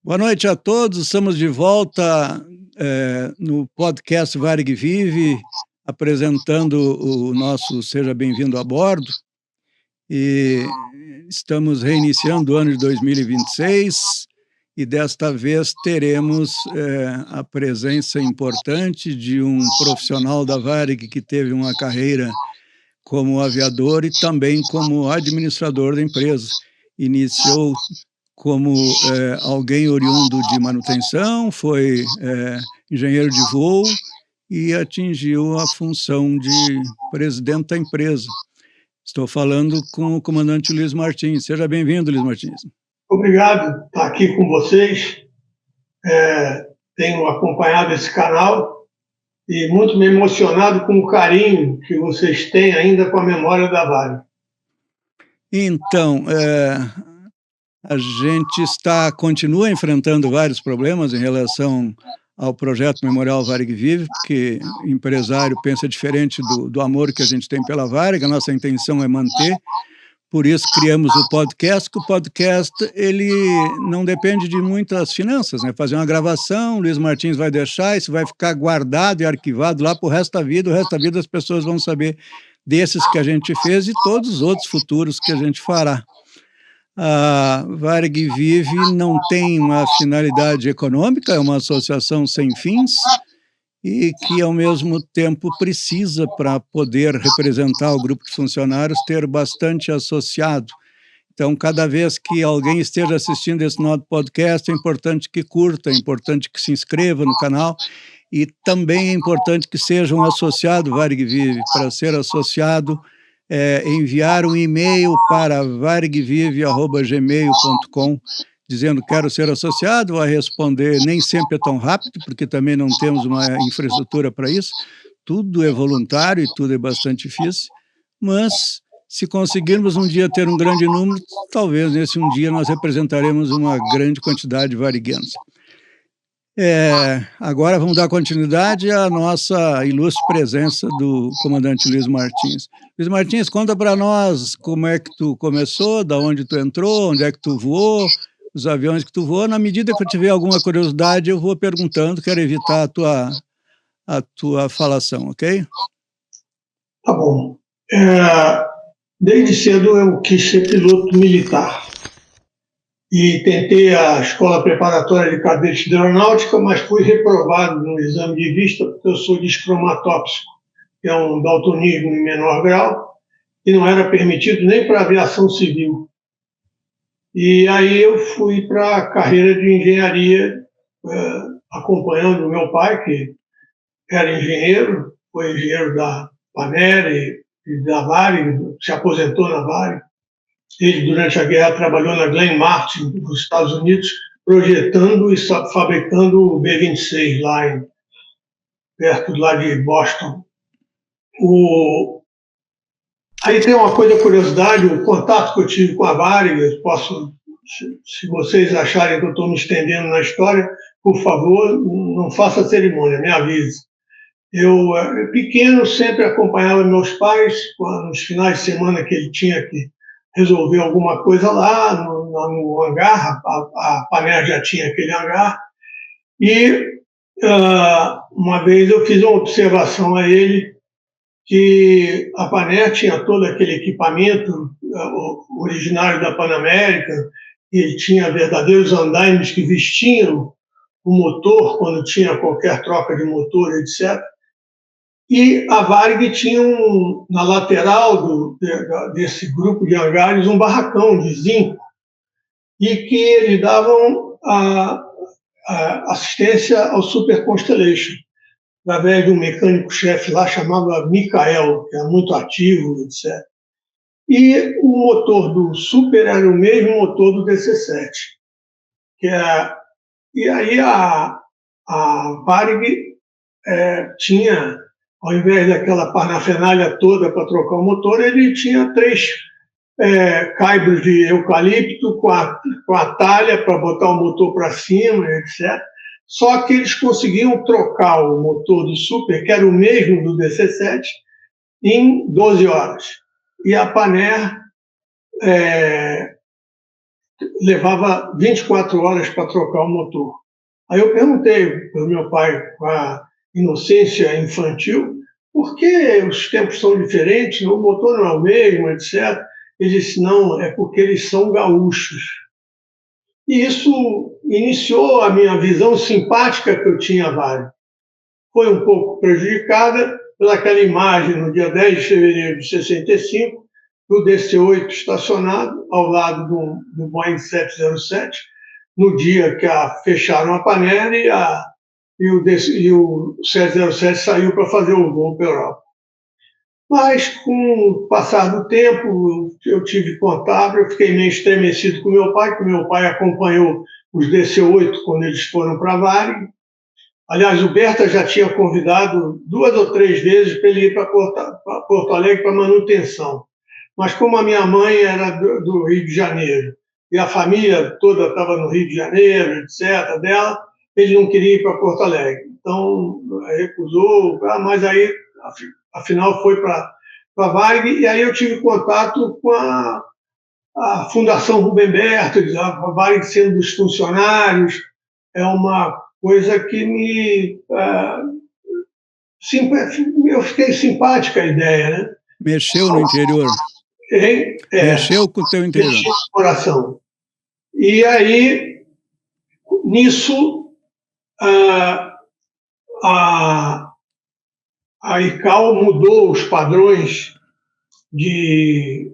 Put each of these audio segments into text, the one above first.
Boa noite a todos, estamos de volta no podcast Varig Vive, apresentando o nosso Seja Bem-vindo a Bordo, e estamos reiniciando o ano de 2026 e desta vez teremos a presença importante de um profissional da Varig que teve uma carreira como aviador e também como administrador da empresa. Iniciou como alguém oriundo de manutenção, foi engenheiro de voo e atingiu a função de presidente da empresa. Estou falando com o comandante Luiz Martins. Seja bem-vindo, Luiz Martins. Obrigado por estar aqui com vocês. Tenho acompanhado esse canal e muito me emocionado com o carinho que vocês têm ainda com a memória da Varig. Então, a gente continua enfrentando vários problemas em relação ao projeto Memorial Varig Vive, porque o empresário pensa diferente do amor que a gente tem pela Varig. A nossa intenção é manter, por isso criamos o podcast, que o podcast ele não depende de muitas finanças, né? Fazer uma gravação, o Luiz Martins vai deixar, isso vai ficar guardado e arquivado lá para o resto da vida. O resto da vida as pessoas vão saber desses que a gente fez e todos os outros futuros que a gente fará. A Varig Vive não tem uma finalidade econômica, é uma associação sem fins e que, ao mesmo tempo, precisa, para poder representar o grupo de funcionários, ter bastante associado. Então, cada vez que alguém esteja assistindo esse nosso podcast, é importante que curta, é importante que se inscreva no canal e também é importante que seja um associado Varig Vive. Para ser associado, enviar um e-mail para varigvive@gmail.com dizendo quero ser associado. Vai responder, nem sempre é tão rápido, porque também não temos uma infraestrutura para isso, tudo é voluntário e tudo é bastante difícil, mas se conseguirmos um dia ter um grande número, talvez nesse um dia nós representaremos uma grande quantidade de variguenses. Agora vamos dar continuidade à nossa ilustre presença do comandante Luiz Martins. Luiz Martins, conta para nós como é que tu começou, da onde tu entrou, onde é que tu voou, os aviões que tu voou. Na medida que eu tiver alguma curiosidade, eu vou perguntando, quero evitar a tua falação, ok? Tá bom. Desde cedo eu quis ser piloto militar. E tentei a escola preparatória de cadete de aeronáutica, mas fui reprovado no exame de vista porque eu sou discromatópsico, que é um daltonismo em menor grau, e não era permitido nem para a aviação civil. E aí eu fui para a carreira de engenharia, acompanhando o meu pai, que era engenheiro, foi engenheiro da Paner e da Varig, se aposentou na Varig. Ele, durante a guerra, trabalhou na Glenn Martin, nos Estados Unidos, projetando e fabricando o B-26 lá perto lá de Boston. Aí tem uma curiosidade, o contato que eu tive com a Varig, se vocês acharem que eu estou me estendendo na história, por favor, não faça cerimônia, me avise. Eu, pequeno, sempre acompanhava meus pais, nos finais de semana que ele tinha que resolver alguma coisa lá no hangar, a Paner já tinha aquele hangar, e uma vez eu fiz uma observação a ele que a Paner tinha todo aquele equipamento originário da Pan American, e ele tinha verdadeiros andaimes que vestiam o motor quando tinha qualquer troca de motor, etc. E a Varig tinha na lateral desse grupo de hangares um barracão de zinco e que eles davam a assistência ao Super Constellation, através de um mecânico-chefe lá chamado Michael, que era muito ativo, etc. E o motor do Super era o mesmo motor do DC-7. E aí a Varig tinha, ao invés daquela parafernália toda para trocar o motor, ele tinha 3 caibros de eucalipto com a talha para botar o motor para cima, etc. Só que eles conseguiam trocar o motor do Super, que era o mesmo do DC-7, em 12 horas. E a Paner levava 24 horas para trocar o motor. Aí eu perguntei para o meu pai, com a inocência infantil, por que os tempos são diferentes, o motor não é o mesmo, etc. Ele disse, não, é porque eles são gaúchos. E isso iniciou a minha visão simpática que eu tinha a Varig. Foi um pouco prejudicada pelaquela imagem no dia 10 de fevereiro de 65, do DC-8 estacionado ao lado do Boeing 707, no dia que fecharam a panela e o 707 saiu para fazer o voo para a Europa. Mas, com o passar do tempo, eu tive contato, eu fiquei meio estremecido com meu pai, porque meu pai acompanhou os DC-8 quando eles foram para a Varig. Aliás, o Berta já tinha convidado 2 ou 3 vezes para ele ir para Porto Alegre para manutenção. Mas como a minha mãe era do Rio de Janeiro e a família toda estava no Rio de Janeiro, etc., dela, ele não queria ir para Porto Alegre. Então, recusou, mas aí, afinal, foi para a Varig, e aí eu tive contato com a Fundação Rubem Bertoldi, a Varig sendo dos funcionários, é uma coisa que eu fiquei simpática a ideia, né? Mexeu no interior. Mexeu com o teu interior. Mexeu no coração. E aí, nisso, a ICAO mudou os padrões de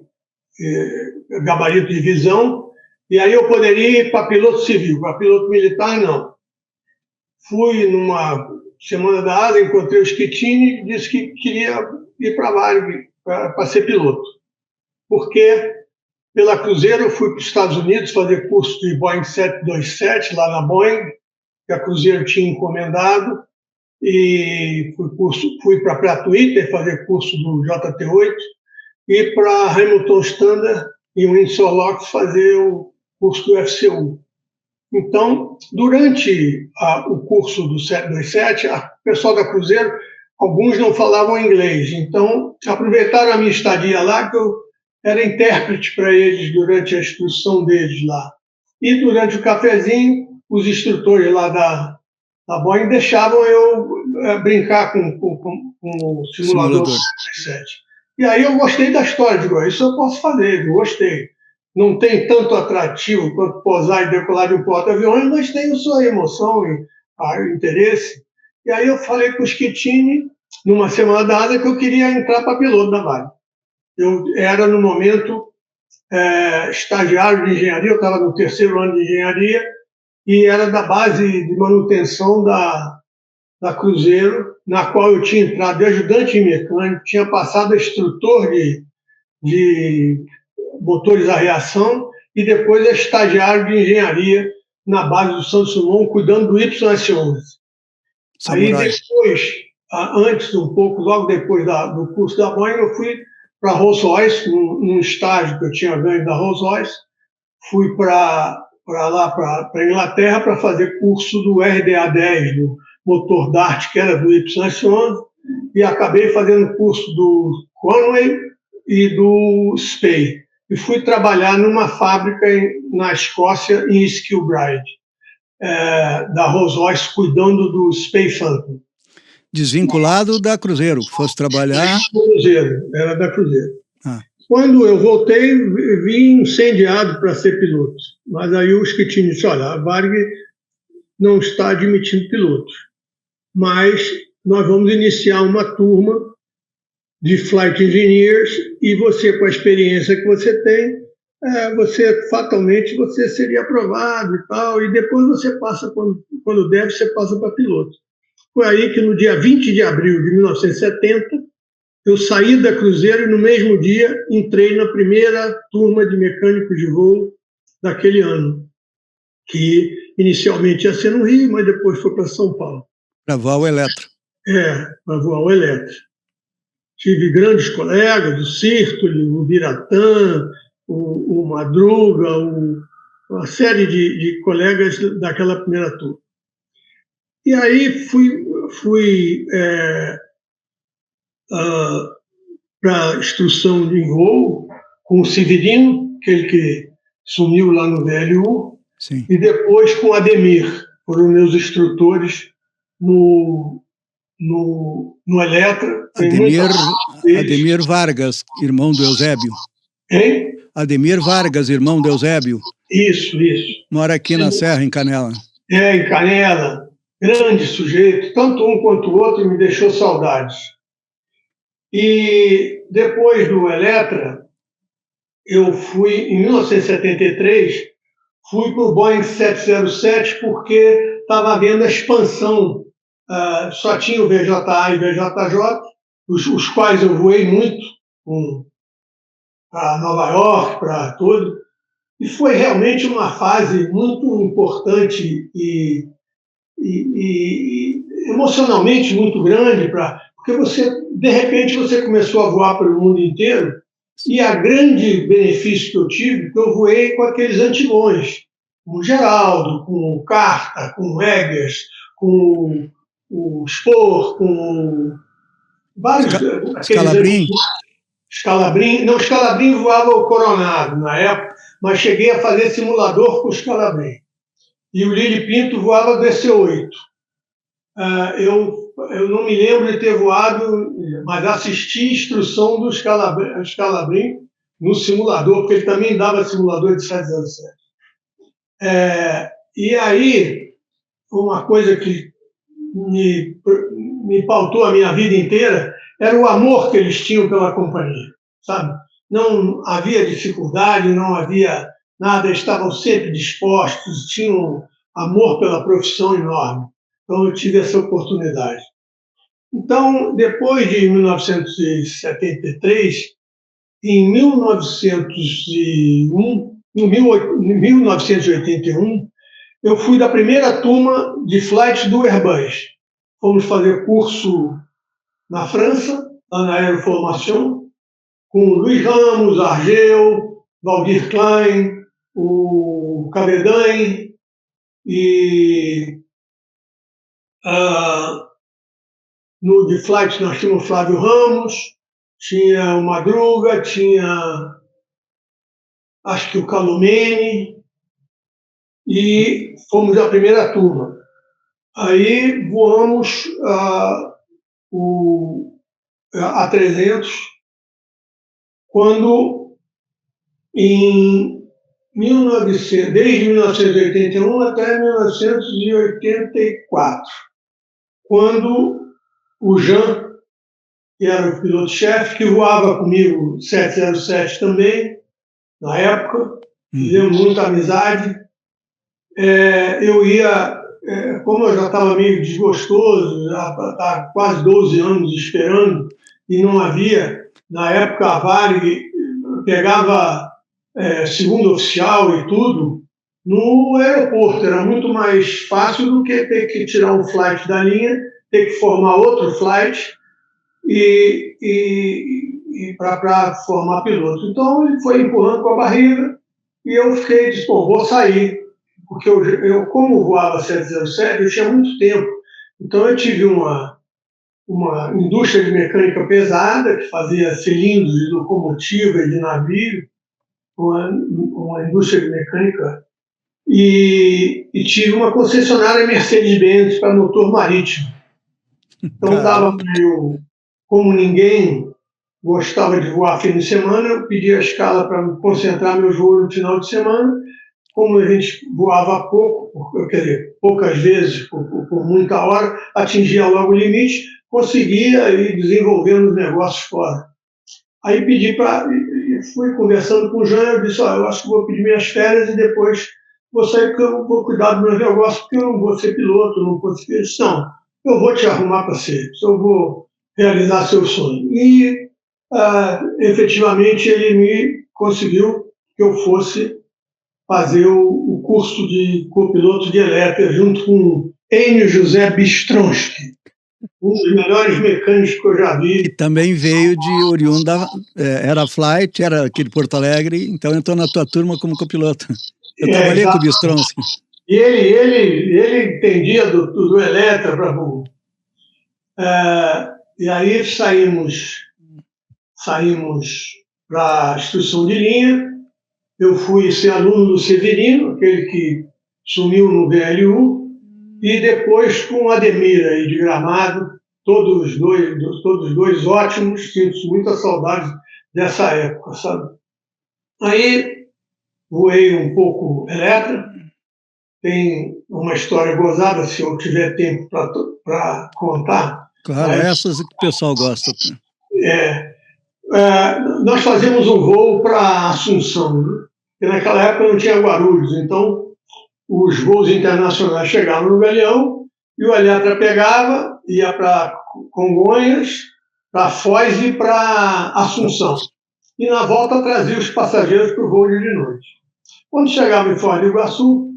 gabarito de visão, e aí eu poderia ir para piloto civil, para piloto militar, não. Fui numa semana da asa, encontrei o Schettini e disse que queria ir para a Varig para ser piloto. Porque pela Cruzeiro eu fui para os Estados Unidos fazer curso de Boeing 727 lá na Boeing, que a Cruzeiro tinha encomendado, e fui para Pratt Whitney fazer curso do JT8 e para Hamilton Standard e Windsor Locks fazer o curso do FCU. Então, durante o curso do 727, o pessoal da Cruzeiro, alguns não falavam inglês, então aproveitaram a minha estadia lá, que eu era intérprete para eles durante a instrução deles lá. E durante o cafezinho, os instrutores lá da Boeing deixavam eu brincar com o simulador 727. E aí eu gostei da história, digo, isso eu posso fazer, eu gostei. Não tem tanto atrativo quanto pousar e decolar de um porta-aviões, mas tem a sua emoção e interesse. E aí eu falei com o Schettini, numa semana da asa, que eu queria entrar para piloto da Varig. Eu era, no momento, estagiário de engenharia, eu estava no 3º ano de engenharia, e era da base de manutenção da Cruzeiro, na qual eu tinha entrado de ajudante de mecânico, tinha passado a instrutor de motores a reação e depois é estagiário de engenharia na base do Santos Dumont, cuidando do YS-11. Aí depois, antes um pouco, logo depois do curso da Boeing, eu fui para a Rolls-Royce, num estágio que eu tinha ganho da Rolls-Royce, fui para lá, para a Inglaterra, para fazer curso do RDA-10, do motor DART, que era do YS-11, e acabei fazendo curso do Conway e do Spey. E fui trabalhar numa fábrica na Escócia, em Skilbride, da Rolls-Royce, cuidando do Spey Phantom. Desvinculado da Cruzeiro, fosse trabalhar... Cruzeiro, era da Cruzeiro. Quando eu voltei, vim incendiado para ser piloto. Mas aí o Schettini disse, olha, a Varig não está admitindo pilotos, mas nós vamos iniciar uma turma de flight engineers e você, com a experiência que você tem, fatalmente você seria aprovado e tal, e depois você passa, quando deve, você passa para piloto. Foi aí que no dia 20 de abril de 1970, eu saí da Cruzeiro e no mesmo dia entrei na primeira turma de mecânicos de voo daquele ano, que inicialmente ia ser no Rio, mas depois foi para São Paulo. Para voar o Eletro. Para voar o Eletro. Tive grandes colegas, o Sirtoli, o Biratã, o Madruga, uma série de colegas daquela primeira turma. E aí fui para instrução de voo com o Severino, aquele que sumiu lá no VLU, Sim. e depois com Ademir, foram meus instrutores no Eletra. Ademir Vargas, irmão do Eusébio. Hein? Ademir Vargas, irmão do Eusébio. Isso. Mora aqui na Serra, em Canela. Em Canela. Grande sujeito, tanto um quanto o outro, me deixou saudades. E depois do Eletra, eu fui, em 1973, fui para o Boeing 707 porque estava havendo a expansão. Só tinha o VJA e o VJJ, os quais eu voei muito, para Nova York, para tudo. E foi realmente uma fase muito importante e emocionalmente muito grande, porque de repente, você começou a voar pelo mundo inteiro, e a grande benefício que eu tive, que eu voei com aqueles antigões, com o Geraldo, com o Carta, com o Eggers, com o Spohr, com vários... Scalabrin? Scalabrin. Não, Scalabrin voava o Coronado na época, mas cheguei a fazer simulador com o Scalabrin. E o Lili Pinto voava o DC-8. Eu não me lembro de ter voado, mas assisti a instrução do Scalabrin no simulador, porque ele também dava simulador de 707. E aí, uma coisa que me pautou a minha vida inteira era o amor que eles tinham pela companhia, sabe? Não havia dificuldade, não havia nada, estavam sempre dispostos, tinham amor pela profissão enorme. Então, eu tive essa oportunidade. Então, depois de 1973, em 1981, eu fui da primeira turma de flight do Airbus. Fomos fazer curso na França, lá na Aeroformation, com o Luiz Ramos, Argel, Valdir Klein, o Cabredan e no de flight nós tínhamos o Flávio Ramos, tinha o Madruga, tinha acho que o Calomene, e fomos a primeira turma. Aí voamos o A300, quando desde 1981 até 1984, quando o Jean, que era o piloto-chefe, que voava comigo 707 também, na época, fizemos muita amizade. Eu ia, como eu já estava meio desgostoso, já estava quase 12 anos esperando, e não havia, na época a Varig pegava segundo oficial e tudo, no aeroporto. Era muito mais fácil do que ter que tirar um flight da linha, ter que formar outro flight e para formar piloto. Então, ele foi empurrando com a barriga e eu disse, bom, vou sair. Porque eu como voava 707, eu tinha muito tempo. Então, eu tive uma indústria de mecânica pesada, que fazia cilindros de locomotiva e de navio, uma indústria de mecânica, e tive uma concessionária Mercedes-Benz para motor marítimo. Então, estava meio... Como ninguém gostava de voar fim de semana, eu pedi a escala para concentrar meus voos no final de semana. Como a gente voava pouco, quer dizer, poucas vezes, por muita hora, atingia logo o limite, conseguia ir desenvolvendo os negócios fora. Aí fui conversando com o Jean, eu disse, eu acho que vou pedir minhas férias e depois vou sair porque eu vou cuidar dos meus negócios, porque eu não vou ser piloto, não vou ser... Não, eu vou te arrumar para ser, eu vou realizar seu sonho. E, efetivamente, ele me conseguiu que eu fosse fazer o curso de copiloto de Eletra, junto com Enio José Bistronski, um dos melhores mecânicos que eu já vi. Que também veio de oriunda, era Flight, era aqui de Porto Alegre, então entrou na tua turma como copiloto. Eu trabalhei com o Bistronski. E ele entendia do Eletra para burro. E aí saímos para a instrução de linha. eu fui ser aluno do Severino, aquele que sumiu no VLU, e depois com o Ademir aí de Gramado, todos os dois ótimos, sinto muita saudade dessa época, sabe? Aí voei um pouco Eletra, tem uma história gozada, se eu tiver tempo para contar. Claro, mas essas que o pessoal gosta. Nós fazíamos um voo para Assunção, né? Porque naquela época não tinha Guarulhos, então os voos internacionais chegavam no Galeão e o Eletra pegava, ia para Congonhas, para Foz e para Assunção. E na volta trazia os passageiros para o voo de noite. Quando chegava em Foz do Iguaçu, o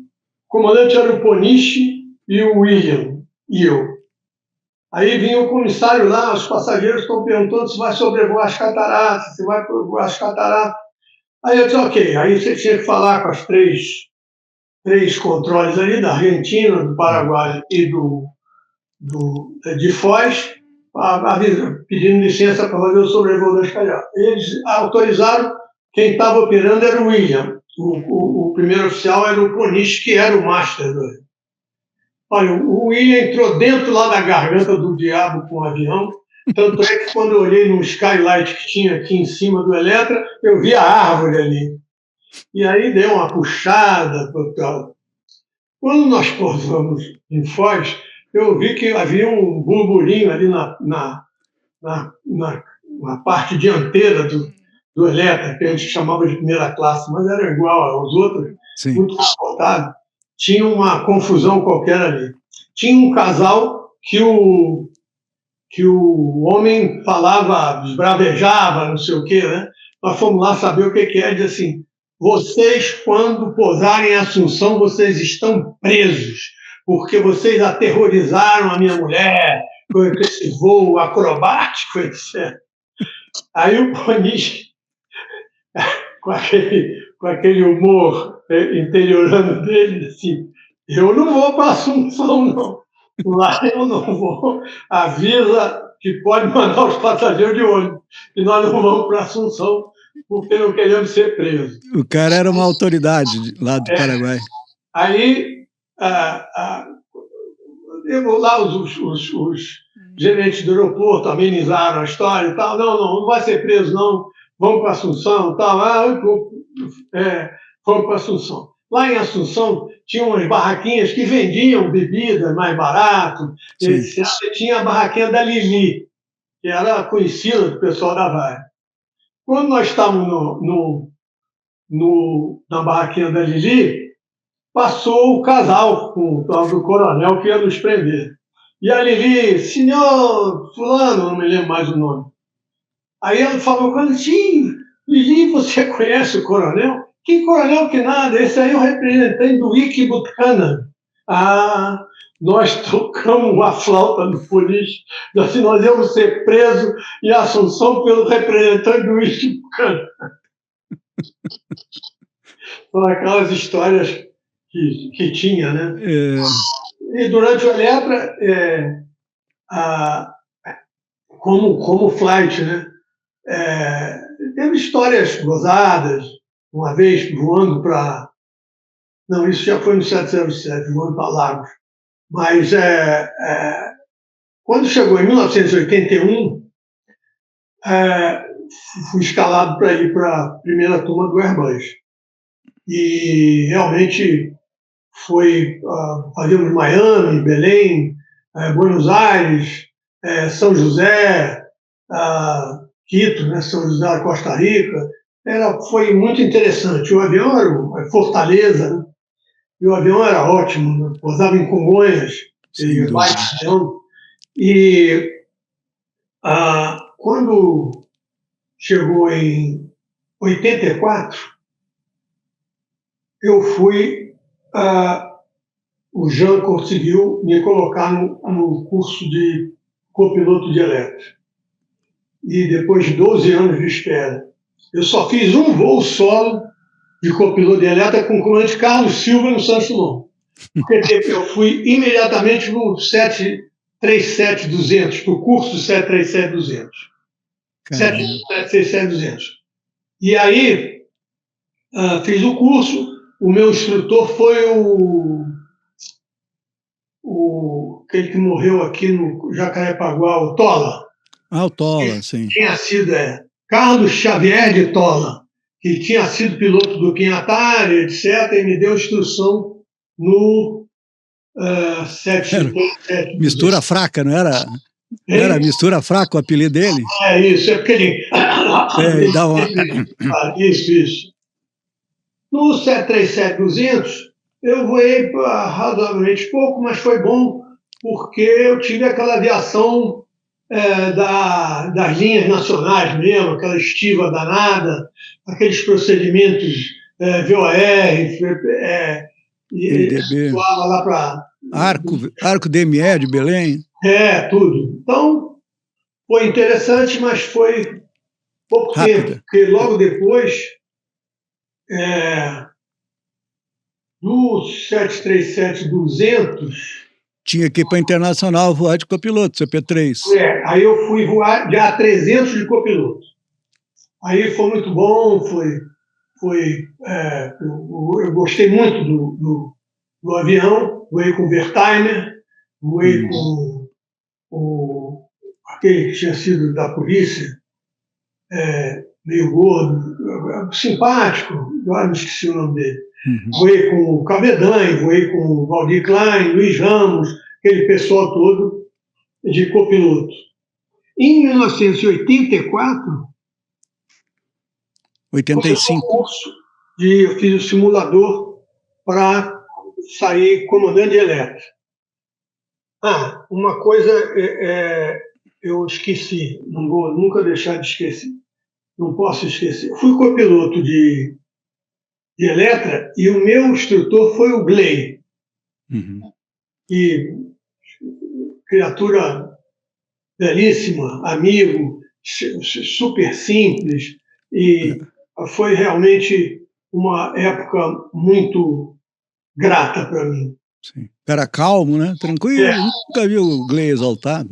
comandante era o Poniche e o William, e eu. Aí vinha o comissário lá, os passageiros estão perguntando se vai sobrevoar as cataratas, se vai sobrevoar as cataratas. Aí eu disse, ok. Aí você tinha que falar com as três controles ali, da Argentina, do Paraguai e de Foz, pedindo licença para fazer o sobrevoo das cataratas. Eles autorizaram, quem estava operando era o William. O primeiro oficial era o Poniche, que era o master do. Olha, o William entrou dentro lá da garganta do diabo com o avião, tanto é que quando eu olhei no skylight que tinha aqui em cima do Eletra, eu vi a árvore ali. E aí deu uma puxada total. Quando nós pousamos em Foz, eu vi que havia um burburinho ali na parte dianteira do Eletra, que a gente chamava de primeira classe, mas era igual aos outros, Sim. Muito confortável. Tinha uma confusão qualquer ali. Tinha um casal que o homem falava, esbravejava, não sei o quê, né? Nós fomos lá saber o que é, diz assim, vocês, quando pousarem em Assunção, vocês estão presos, porque vocês aterrorizaram a minha mulher com esse voo acrobático, etc. Aí o Poniche, com aquele humor interiorano dele, assim, eu não vou para Assunção, não. Lá eu não vou. Avisa que pode mandar os passageiros de ônibus, e nós não vamos para Assunção, porque não queremos ser presos. O cara era uma autoridade lá do Paraguai. Aí, lá os gerentes do aeroporto amenizaram a história e tal. Não vai ser preso, não. Vamos para Assunção e tal. Vamos para Assunção. Lá em Assunção, tinha umas barraquinhas que vendiam bebidas mais barato. Tinha a barraquinha da Lili, que era conhecida do pessoal da Vale. Quando nós estávamos na barraquinha da Lili, passou o casal com o tal do coronel que ia nos prender. E a Lili, senhor fulano, não me lembro mais o nome. Aí ela falou, sim, Lili, você conhece o coronel? Que coronel que nada, esse aí é o representante do Ike Buchanan. Nós tocamos a flauta do polícia, assim, nós íamos ser presos em Assunção pelo representante do Ike Buchanan. São aquelas histórias que tinha, né? E durante o Eletra, como flight, né? Teve histórias gozadas, uma vez voando para... Não, isso já foi no 707, voando para Lagos. Mas quando chegou em 1981, fui escalado para ir para a primeira turma do Airbus. E realmente fazíamos Miami, Belém, Buenos Aires, São José, Quito, né, São José da Costa Rica. Foi muito interessante. O avião era Fortaleza, né? E o avião era ótimo, né? Pousava em Congonhas, e quando chegou em 84, eu fui, o Jean conseguiu me colocar no curso de copiloto de Eletra. E depois de 12 anos de espera, eu só fiz um voo solo de copiloto de Eletra com o comandante Carlos Silva no Santos Dumont. Porque eu fui imediatamente no 737-200, para o curso 737-200. 737-200. E aí, Fiz o curso. O meu instrutor foi aquele que morreu aqui no Jacarepaguá, o Tola. O Tola, sim. Tinha sido Carlos Xavier de Tola, que tinha sido piloto do Pinhatari, etc., e me deu instrução no 737. Mistura fraca, não era? Era mistura fraca o apelido dele? Isso, é porque ele... dá uma... Isso. No 737-200, eu voei razoavelmente pouco, mas foi bom, porque eu tive aquela aviação das linhas nacionais mesmo, aquela estiva danada, aqueles procedimentos VOR, NDB, lá para... Arco DME de Belém. Tudo. Então, foi interessante, mas foi pouco tempo, porque logo depois do 737-200... Tinha que ir para Internacional voar de copiloto, CP3. Aí eu fui voar de A300 de copiloto. Aí foi muito bom, eu gostei muito do avião, voei com o Wertheimer, voei com aquele que tinha sido da polícia, meio gordo, simpático, agora me esqueci o nome dele. Voei com o Cabedan, voei com o Valdir Klein, Luiz Ramos, aquele pessoal todo de copiloto. Em 1984, 85. Eu fiz o simulador para sair comandante elétrico. Uma coisa eu esqueci, não vou nunca deixar de esquecer, não posso esquecer. Eu fui copiloto de Eletra e o meu instrutor foi o Gley. E criatura belíssima, amigo, super simples, e foi realmente uma época muito grata para mim. Sim. Era calmo, né? Tranquilo, nunca vi o Gley exaltado.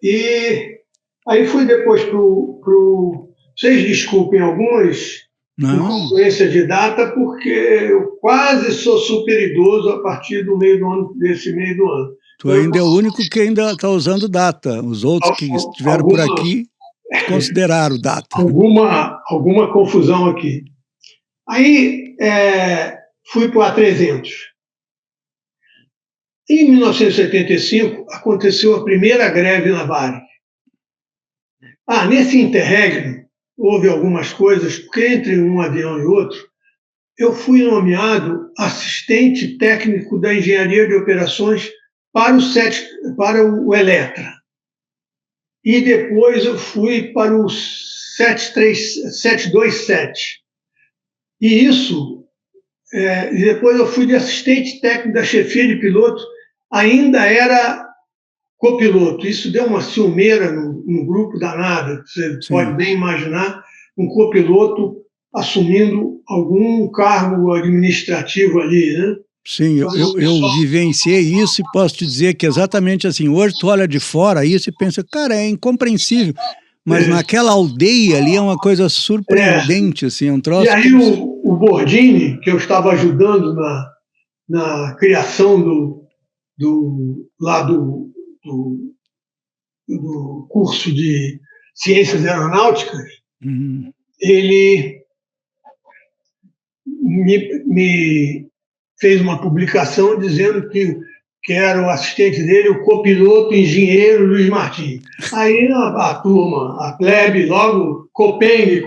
E aí fui depois vocês desculpem algumas influências de data, porque eu quase sou super idoso a partir desse meio do ano. Tu ainda é o único que ainda está usando data. Os outros que estiveram por aqui consideraram data. Alguma confusão aqui. Aí fui para o A300. Em 1975, aconteceu a primeira greve na Varig. Nesse interregno, houve algumas coisas, porque entre um avião e outro, eu fui nomeado assistente técnico da engenharia de operações para o Eletra. E depois eu fui para o 727. E depois eu fui de assistente técnico da chefia de piloto, ainda era copiloto. Isso deu uma ciumeira no grupo danada, você pode bem imaginar, um copiloto assumindo algum cargo administrativo ali, né? Sim, eu vivenciei isso e posso te dizer que exatamente assim, hoje tu olha de fora isso e pensa, cara, é incompreensível, mas naquela aldeia ali é uma coisa surpreendente, assim, é um troço... E aí o Bordini, que eu estava ajudando na criação do curso de Ciências Aeronáuticas, ele me fez uma publicação dizendo que era o assistente dele, o copiloto engenheiro Luiz Martins. Aí a turma, a plebe, logo Copenhague,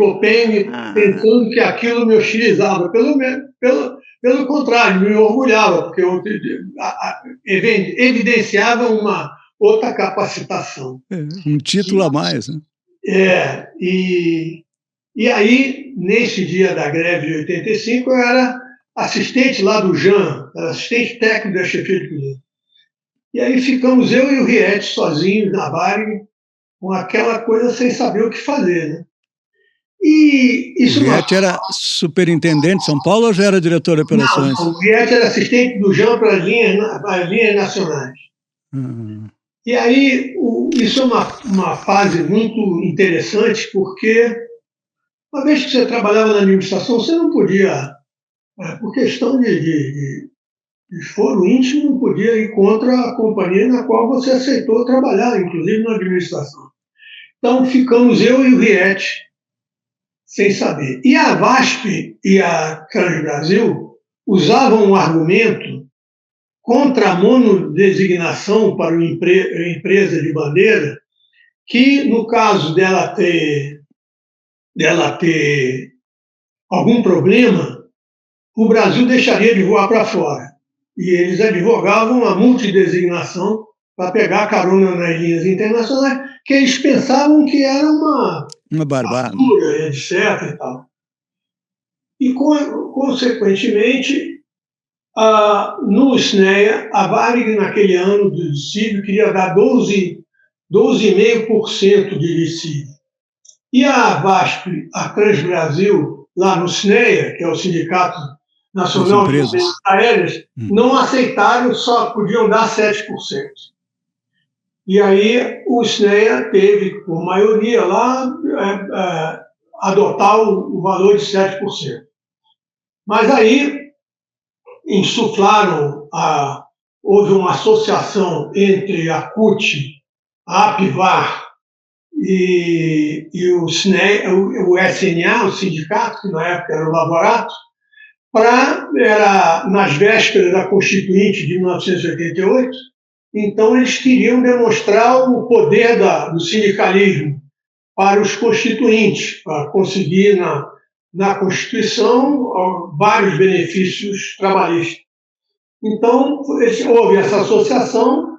pensando que aquilo me hostilizava. Pelo contrário, me orgulhava, porque eu evidenciava uma outra capacitação. Um título a mais, né? E aí, nesse dia da greve de 85, eu era assistente lá do JAN, assistente técnico da chefia de piloto. E aí ficamos eu e o Riet sozinhos na Varig, com aquela coisa sem saber o que fazer, né? E isso... O Riet era superintendente de São Paulo ou já era diretor de operações? Não, o Riet era assistente do JAN para as linhas nacionais. E aí, isso é uma fase muito interessante, porque Uma vez que você trabalhava na administração, você não podia, por questão de foro íntimo, não podia ir contra a companhia na qual você aceitou trabalhar, inclusive na administração. Então, ficamos eu e o Riete sem saber. E a VASP e a Transbrasil usavam um argumento contra a monodesignação para uma empresa de bandeira, que, no caso dela ter algum problema, o Brasil deixaria de voar para fora. E eles advogavam a multidesignação para pegar carona nas linhas internacionais, que eles pensavam que era uma barbada, etc. E tal. E, consequentemente, no SNEA, a Varig, naquele ano do dissídio, queria dar 12,5% de dissídio. E a VASP, a Transbrasil, lá no SNEA, que é o Sindicato Nacional de Empresas Aéreas, não aceitaram, só podiam dar 7%. E aí o SNEA teve, por maioria lá, adotar o valor de 7%. Mas aí insuflaram, houve uma associação entre a CUT, a APVAR e o SNEA, o SNA, o sindicato, que na época era o Laborato, era nas vésperas da Constituinte de 1988, então eles queriam demonstrar o poder do sindicalismo para os constituintes, para conseguir na Constituição vários benefícios trabalhistas. Então, houve essa associação,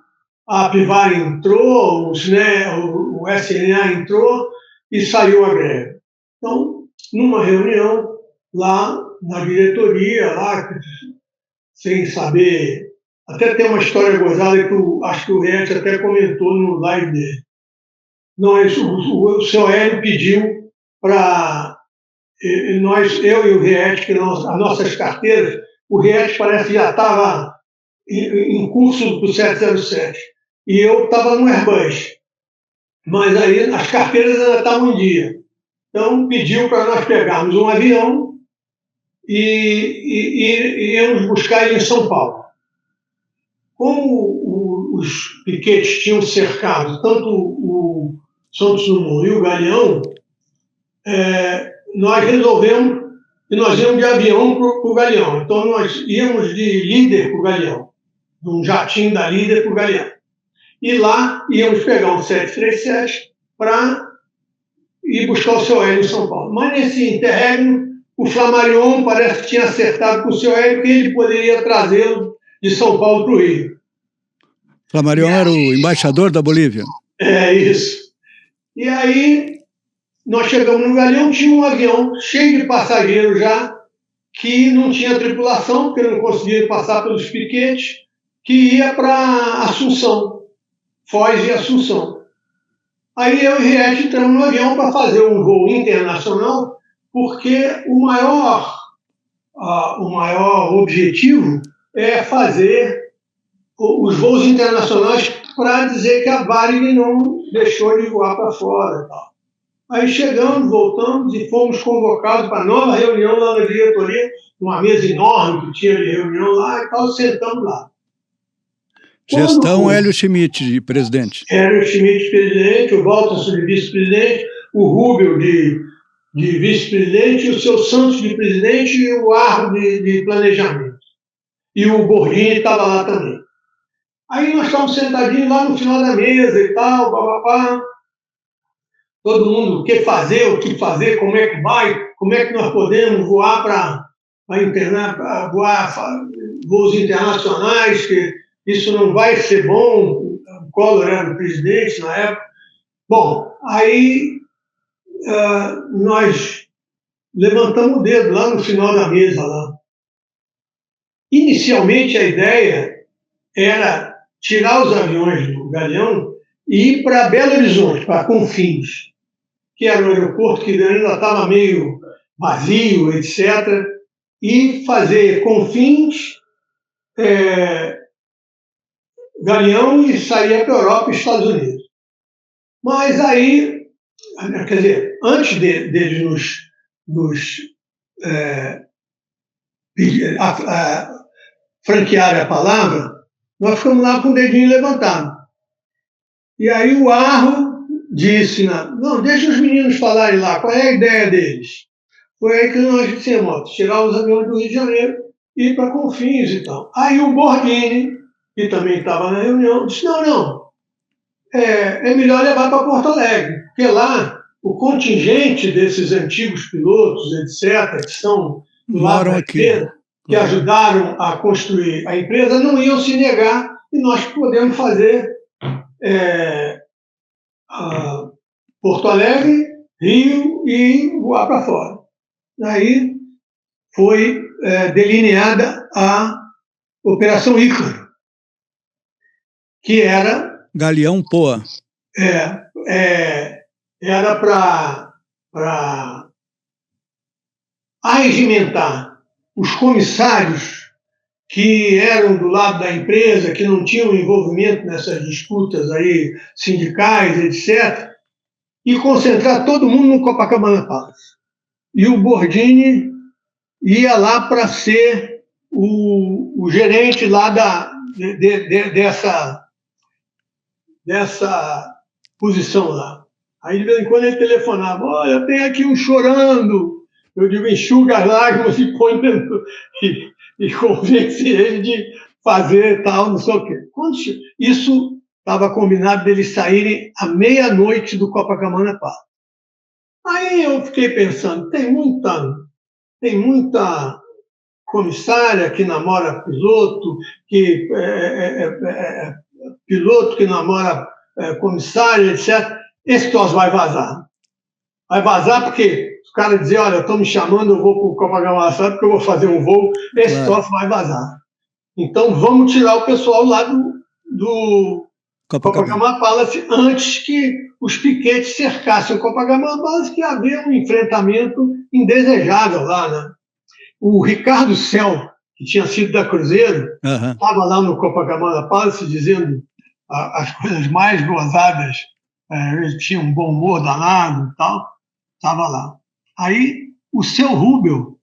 a APVAR entrou, o SNA entrou e saiu a greve. Então, numa reunião lá na diretoria, lá, sem saber, até tem uma história gozada que acho que o Riete até comentou no live dele. O seu Hélio pediu para eu e o Riete, que as nossas carteiras, o Riete parece que já estava em curso do 707, e eu estava no Airbus, mas aí as carteiras ainda estavam em dia. Então pediu para nós pegarmos um avião e íamos buscar ele em São Paulo. Como os piquetes tinham cercado tanto o Santos Dumont e o Galeão, nós resolvemos que nós íamos de avião para o Galeão. Então nós íamos de Líder para o Galeão, de um jatinho da Líder para o Galeão. E lá íamos pegar um 737 para ir buscar o seu Hélio em São Paulo. Mas nesse interregno, o Flammarion parece que tinha acertado com o seu Hélio que ele poderia trazê-lo de São Paulo para o Rio. Flammarion era o embaixador da Bolívia. É isso. E aí nós chegamos no Galeão, tinha um avião cheio de passageiros já, que não tinha tripulação, porque não conseguia passar pelos piquetes, que ia para Assunção, Foz e Assunção. Aí eu e o Riete entramos no avião para fazer um voo internacional, porque o maior objetivo é fazer os voos internacionais para dizer que a Varig não deixou de voar para fora. Tal. Aí chegamos, voltamos e fomos convocados para nova reunião lá na diretoria, uma mesa enorme que tinha de reunião lá e tal, sentamos lá. Gestão Hélio Schmidt, presidente. Hélio Schmidt, presidente, o Walter de vice-presidente, o Rubio de vice-presidente, o seu Santos de presidente e o Arro de planejamento. E o Gordini estava lá também. Aí nós estávamos sentadinhos lá no final da mesa e tal, papapá. Todo mundo, o que fazer, como é que vai, como é que nós podemos voar para voar voos internacionais, que isso não vai ser bom. O Collor era o presidente na época. Bom, aí nós levantamos o dedo lá no final da mesa. Lá. Inicialmente, a ideia era tirar os aviões do Galeão e ir para Belo Horizonte, para Confins, que era um aeroporto que ainda estava meio vazio, etc., e fazer Confins, Galeão e sair para a Europa e Estados Unidos. Mas aí, quer dizer, antes deles nos nos franquearem a palavra, nós ficamos lá com o dedinho levantado. E aí o Arro disse, não, deixa os meninos falarem lá, qual é a ideia deles? Foi aí que nós dissemos, tirar os aviões do Rio de Janeiro e ir para Confins e tal. Aí o Bordini, que também estava na reunião, disse, não, é melhor levar para Porto Alegre, porque lá o contingente desses antigos pilotos, etc., que são do lado da empresa, que ajudaram a construir a empresa, não iam se negar e nós podemos fazer Porto Alegre, Rio e voar para fora. Aí foi delineada a Operação Ícaro, que era... Galeão Poa. Era para arregimentar os comissários que eram do lado da empresa, que não tinham envolvimento nessas disputas aí sindicais, etc., e concentrar todo mundo no Copacabana Palace. E o Bordini ia lá para ser o gerente lá dessa posição lá. Aí, de vez em quando, ele telefonava, olha, tem aqui um chorando. Eu digo, enxuga as lágrimas e põe dentro, e convence ele de fazer tal, não sei o quê. Isso estava combinado deles saírem à meia-noite do Copacabana Palace. Aí eu fiquei pensando, tem muita comissária que namora piloto, piloto que namora comissária, etc. Esse troço vai vazar. Vai vazar porque os caras dizem, olha, estão me chamando, eu vou para o Copacabana Palace porque eu vou fazer um voo, esse troço vai vazar. Então vamos tirar o pessoal lá do Copacabana Palace antes que os piquetes cercassem o Copacabana Palace, que havia um enfrentamento indesejável lá, né? O Ricardo Cel, que tinha sido da Cruzeiro, estava lá no Copacabana Palace dizendo as coisas mais gozadas, ele tinha um bom humor danado e tal, estava lá. Aí o seu Rubel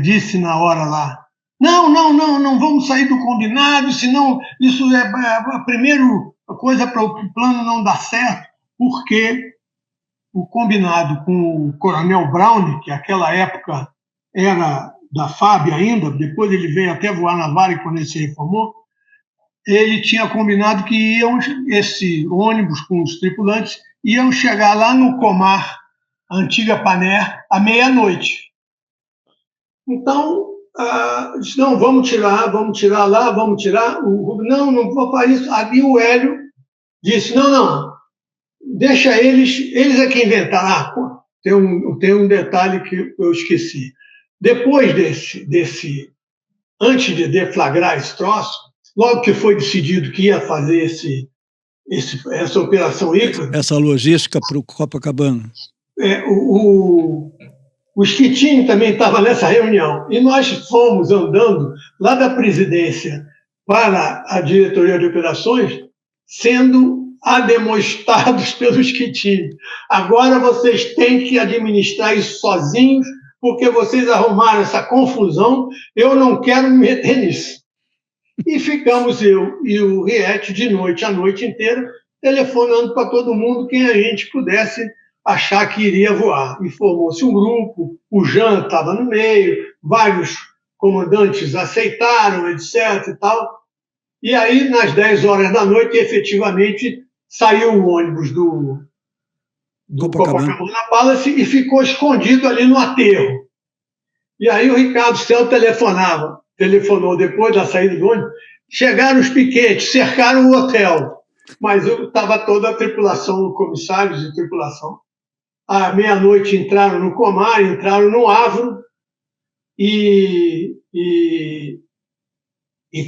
disse na hora lá, não vamos sair do combinado, senão isso é a primeira coisa para o plano não dar certo, porque o combinado com o Coronel Brown, que naquela época era da FAB ainda, depois ele veio até voar na Varig quando ele se reformou, ele tinha combinado que esse ônibus com os tripulantes iam chegar lá no Comar, a antiga Paner, à meia-noite. Então, disse, não, vamos tirar lá, vamos tirar. Não vou fazer isso. Ali o Hélio disse, não, deixa eles é que inventaram. Tem um detalhe que eu esqueci. Depois antes de deflagrar esse troço, logo que foi decidido que ia fazer essa operação Ícaro... Essa logística para o Copacabana. O Schettini também estava nessa reunião. E nós fomos andando lá da presidência para a diretoria de operações, sendo ademoestados pelo Schettini. Agora vocês têm que administrar isso sozinhos, porque vocês arrumaram essa confusão, eu não quero me meter nisso. E ficamos eu e o Riet de noite, a noite inteira, telefonando para todo mundo quem a gente pudesse achar que iria voar. E formou-se um grupo, o Jean estava no meio, vários comandantes aceitaram, etc. e tal. E aí, nas 10 horas da noite, efetivamente, saiu o ônibus do Copacabana Palace e ficou escondido ali no aterro. E aí o Ricardo Cel telefonou depois da saída do ônibus, chegaram os piquetes, cercaram o hotel, mas estava toda a tripulação, comissários de tripulação. À meia-noite entraram no Comar, entraram no Avro e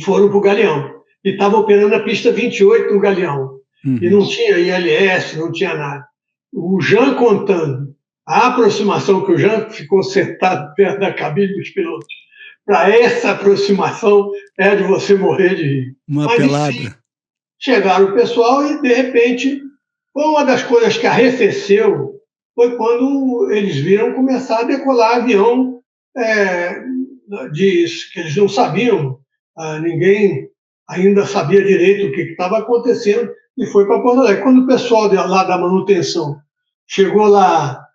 foram para o Galeão. E estava operando a pista 28 no Galeão. E não tinha ILS, não tinha nada. O Jean contando a aproximação, que o Jean ficou sentado perto da cabine dos pilotos. Para essa aproximação é de você morrer de rir. Mas, pelada. Enfim, chegaram o pessoal e, de repente, foi uma das coisas que arrefeceu foi quando eles viram começar a decolar avião que eles não sabiam, ninguém ainda sabia direito o que estava acontecendo, e foi para Porto Alegre. Quando o pessoal lá da manutenção chegou lá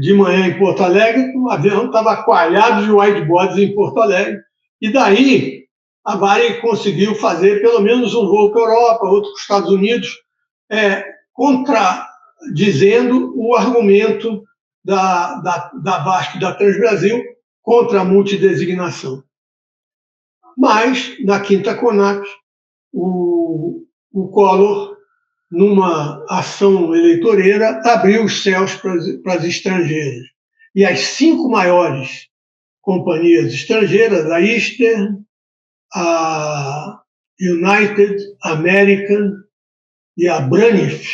de manhã em Porto Alegre, o avião estava coalhado de whiteboards em Porto Alegre, e daí a Varig conseguiu fazer pelo menos um voo para a Europa, outro para os Estados Unidos, contradizendo o argumento da VASP, da Transbrasil, contra a multidesignação. Mas, na Quinta CONAC, o Collor, numa ação eleitoreira, abriu os céus para as estrangeiras. E as 5 maiores companhias estrangeiras, a Eastern, a United, American e a Braniff,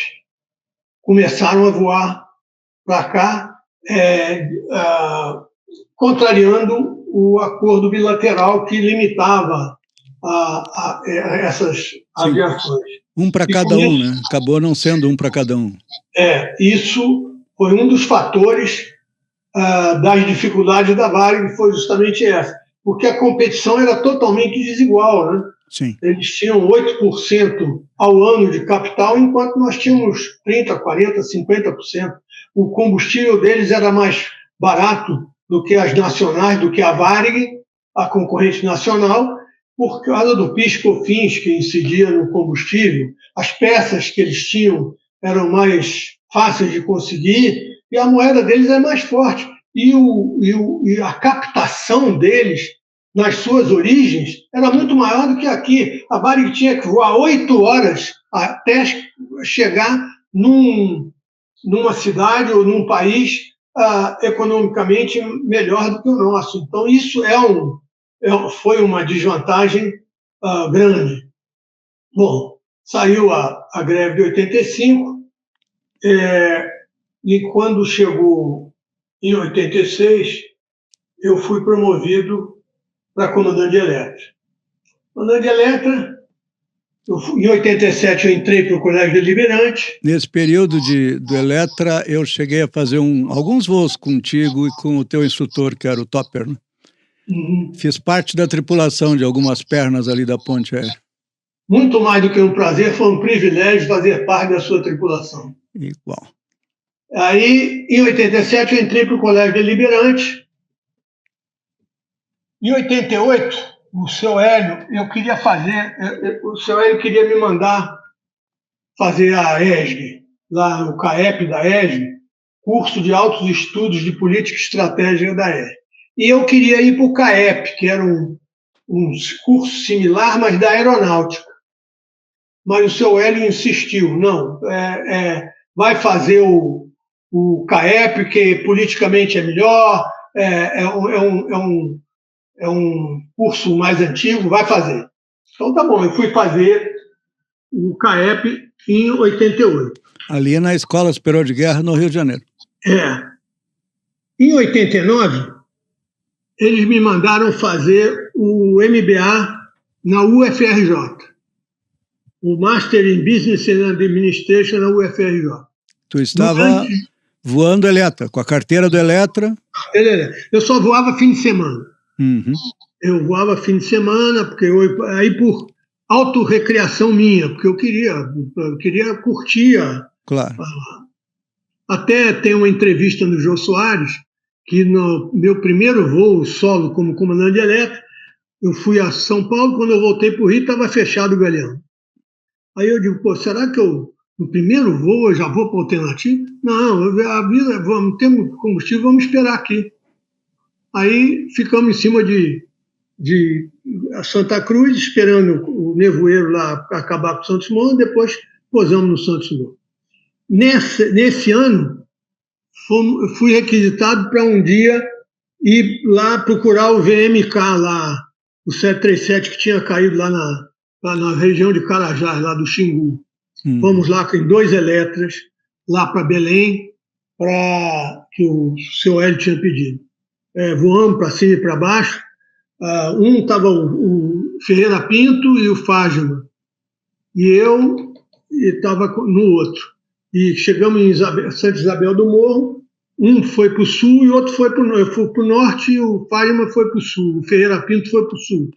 começaram a voar para cá, contrariando o acordo bilateral que limitava essas aviações. Um para cada um, né? Acabou não sendo um para cada um. Isso foi um dos fatores das dificuldades da Varig, foi justamente essa, porque a competição era totalmente desigual, né? Sim. Eles tinham 8% ao ano de capital, enquanto nós tínhamos 30%, 40%, 50%. O combustível deles era mais barato do que as nacionais, do que a Varig, a concorrente nacional, por causa do PIS/COFINS que incidia no combustível. As peças que eles tinham eram mais fáceis de conseguir e a moeda deles é mais forte. E a captação deles, nas suas origens, era muito maior do que aqui. A Varig tinha que voar 8 horas até chegar numa cidade ou num país economicamente melhor do que o nosso. Então, isso foi uma desvantagem grande. Bom, saiu a greve de 85, e quando chegou em 86, eu fui promovido para comandante de Eletra. Comandante de Eletra, em 87 eu entrei para o Colégio Deliberante. Nesse período do Eletra, eu cheguei a fazer alguns voos contigo e com o teu instrutor, que era o Topper, né? Uhum. Fiz parte da tripulação de algumas pernas ali da ponte aérea. Muito mais do que um prazer, foi um privilégio fazer parte da sua tripulação. Igual. Aí, em 87, eu entrei para o Colégio Deliberante. Em 88, o seu Hélio, o seu Hélio queria me mandar fazer a ESG, lá no CAEP da ESG, curso de altos estudos de política estratégica da ESG. E eu queria ir para o CAEP, que era um curso similar, mas da aeronáutica. Mas o seu Hélio insistiu, não, vai fazer o CAEP, que politicamente é melhor, é um curso mais antigo, vai fazer. Então tá bom, eu fui fazer o CAEP em 88. Ali na Escola Superior de Guerra, no Rio de Janeiro. Em 89, eles me mandaram fazer o MBA na UFRJ. O Master in Business and Administration na UFRJ. Tu estava voando Eletra, com a carteira do Eletra? Eu só voava fim de semana. Uhum. Eu voava fim de semana, porque aí por autorrecreação minha, porque eu queria curtir. Claro. Até tem uma entrevista no Jô Soares, que no meu primeiro voo solo como comandante de Eletra, eu fui a São Paulo, quando eu voltei para o Rio, estava fechado o Galeão. Aí eu digo, será que no primeiro voo eu já vou para a alternativa? Não, a vida, temos combustível, vamos esperar aqui. Aí ficamos em cima de Santa Cruz, esperando o nevoeiro lá acabar com o Santos Dumont, depois pousamos no Santos Dumont. Nesse ano, fui requisitado para um dia ir lá procurar o VMK, lá, o 737 que tinha caído lá na região de Carajás, lá do Xingu. Fomos lá com 2 Eletras, lá para Belém, que o seu Hélio tinha pedido. Voamos para cima e para baixo. Estava o Ferreira Pinto e o Fágima. E eu estava no outro. e chegamos em Santa Isabel do Morro. Um foi para o sul e outro foi para o norte, e o Fátima foi para o sul, o Ferreira Pinto foi para o sul.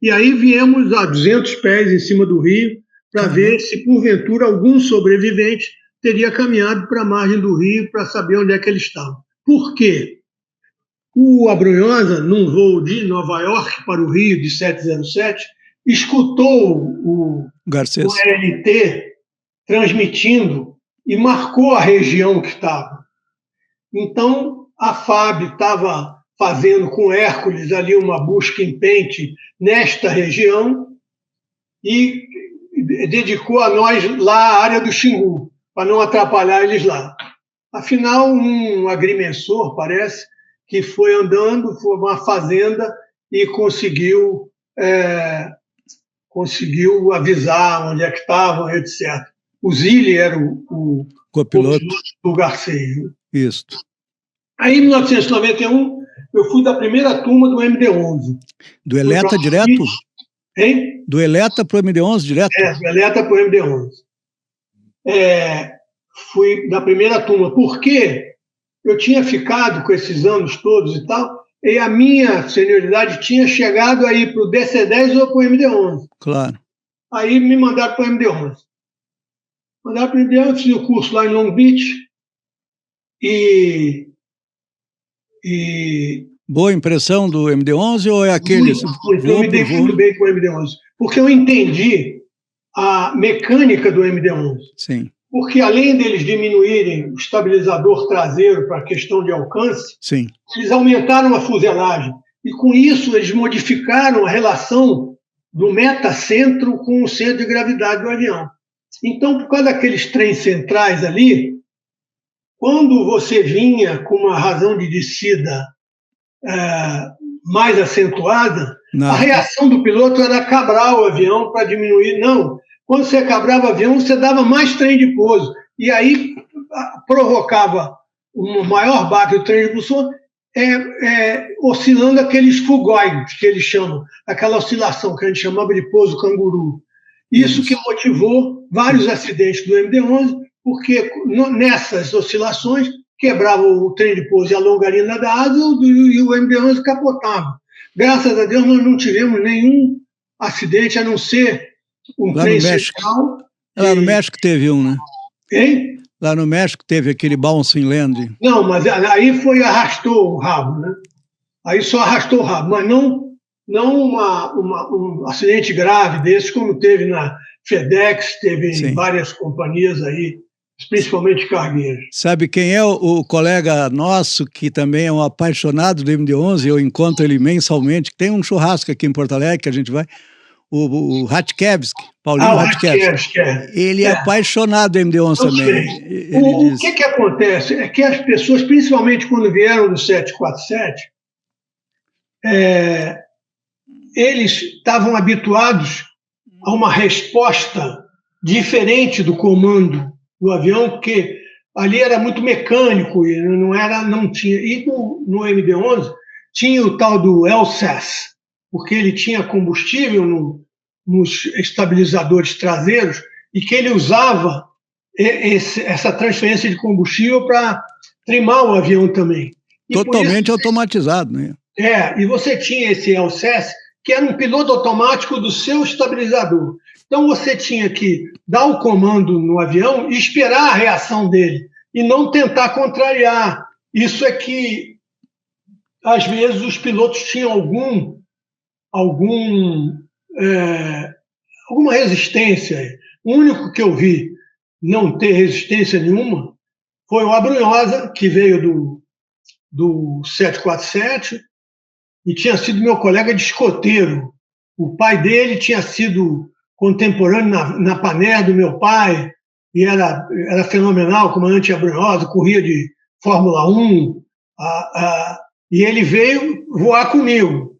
E aí viemos a 200 pés em cima do rio para ver se, porventura, algum sobrevivente teria caminhado para a margem do rio para saber onde é que eles estavam. Por quê? O Abrunhosa, num voo de Nova York para o Rio de 707, escutou o LT transmitindo e marcou a região que estava. Então, a FAB estava fazendo com Hércules ali uma busca em pente nesta região e dedicou a nós lá a área do Xingu, para não atrapalhar eles lá. Afinal, um agrimensor, parece, que foi andando, foi uma fazenda e conseguiu avisar onde é que estavam, etc. O Zilli era o copiloto do Garcia. Isso. Aí, em 1991, eu fui da primeira turma do MD-11. Do Eleta direto? Hein? Do Eleta para o MD-11 direto? Do Eleta para o MD-11. Fui da primeira turma. Por quê? Eu tinha ficado com esses anos todos e tal, e a minha senioridade tinha chegado aí para o DC-10 ou para o MD-11. Claro. Aí me mandaram para o MD-11. Mandaram para o MD-11, fiz o curso lá em Long Beach. Boa impressão do MD-11 ou é aquele? Eu me dei muito bem com o MD-11, porque eu entendi a mecânica do MD-11. Sim. Porque além deles diminuírem o estabilizador traseiro para a questão de alcance, sim, eles aumentaram a fuselagem. E com isso eles modificaram a relação do metacentro com o centro de gravidade do avião. Então, por causa daqueles trens centrais ali, quando você vinha com uma razão de descida mais acentuada, a reação do piloto era cabrar o avião para diminuir. Não. Quando você cabrava o avião, você dava mais trem de pouso. E aí provocava um maior baque do trem de impulsão, oscilando aqueles fugoides, que eles chamam, aquela oscilação que a gente chamava de pouso canguru. Isso que motivou vários acidentes do MD-11, porque nessas oscilações quebrava o trem de pouso e a longarina da asa e o MD-11 capotava. Graças a Deus nós não tivemos nenhum acidente, a não ser um lá trem no México. central. Lá no México teve um, né? Hein? Lá no México teve aquele bouncing land. Não, mas aí arrastou o rabo, né? Aí só arrastou o rabo, mas não um acidente grave desse, como teve na FedEx, teve em várias companhias aí, principalmente cargueiras. Sabe quem é o colega nosso que também é um apaixonado do MD-11? Eu encontro ele mensalmente. Tem um churrasco aqui em Porto Alegre que a gente vai. O Ratkevski, Paulinho Ratkevski. Ele é apaixonado do MD-11 também. O que acontece é que as pessoas, principalmente quando vieram do 747, eles estavam habituados a uma resposta diferente do comando do avião, porque ali era muito mecânico e não tinha. E no MD-11 tinha o tal do LSAS, porque ele tinha combustível nos estabilizadores traseiros e que ele usava essa transferência de combustível para trimar o avião também. E totalmente automatizado, né? E você tinha esse LSAS, que era um piloto automático do seu estabilizador. Então você tinha que dar o comando no avião e esperar a reação dele, e não tentar contrariar. Isso é que, às vezes, os pilotos tinham alguma resistência. O único que eu vi não ter resistência nenhuma foi o Abrunhosa, que veio do 747 e tinha sido meu colega de escoteiro. O pai dele tinha sido contemporâneo na Paner do meu pai e era fenomenal, comandante Abrunhosa, corria de Fórmula 1, e ele veio voar comigo.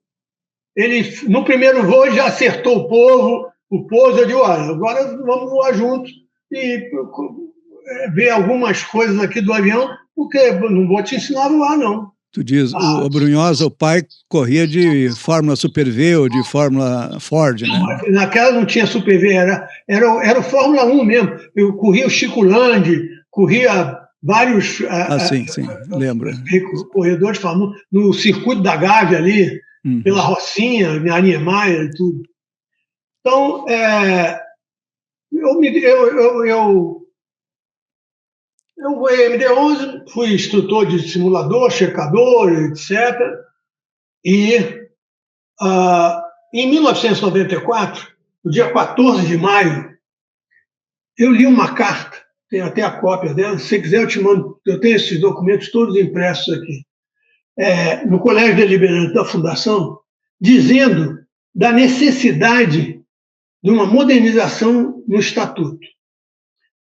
Ele, no primeiro voo, já acertou o pouso. Eu digo, olha, agora vamos voar juntos e ver algumas coisas aqui do avião, porque não vou te ensinar a voar, não. Tu diz, o Brunhosa, o pai, corria de Fórmula Super V ou de Fórmula Ford, né? Naquela não tinha Super V, era o Fórmula 1 mesmo. Eu corria o Chico Landi, corria vários sim, lembro. corredores no circuito da Gávea ali, pela Rocinha, Niemeyer e tudo. Então, eu ganhei MD-11, fui instrutor de simulador, checador, etc. E em 1994, no dia 14 de maio, eu li uma carta, tenho até a cópia dela, se quiser eu te mando, eu tenho esses documentos todos impressos aqui, no Colégio Deliberante da Fundação, dizendo da necessidade de uma modernização no Estatuto,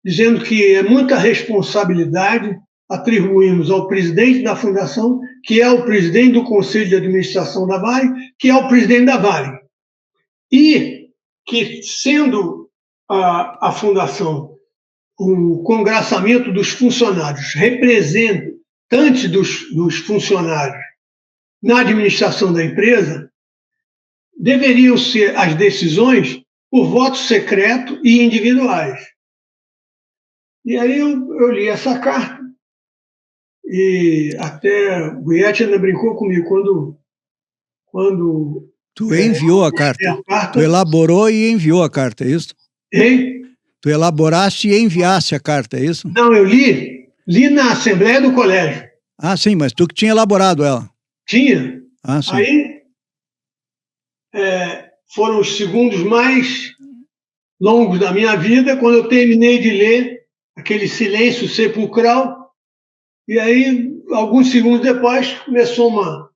dizendo que é muita responsabilidade atribuímos ao presidente da Fundação, que é o presidente do Conselho de Administração da Varig, que é o presidente da Varig. E que, sendo a Fundação um congraçamento dos funcionários, representante dos funcionários na administração da empresa, deveriam ser as decisões por voto secreto e individuais. E aí eu li essa carta, e até o Guiete ainda brincou comigo quando tu enviou a carta. Tu elaborou e enviou a carta, é isso? Hein? Tu elaboraste e enviaste a carta, é isso? Não, eu li na Assembleia do Colégio. Ah, sim, mas tu que tinha elaborado ela. Tinha. Ah, sim. Aí foram os segundos mais longos da minha vida, quando eu terminei de ler aquele silêncio sepulcral, e aí, alguns segundos depois, começou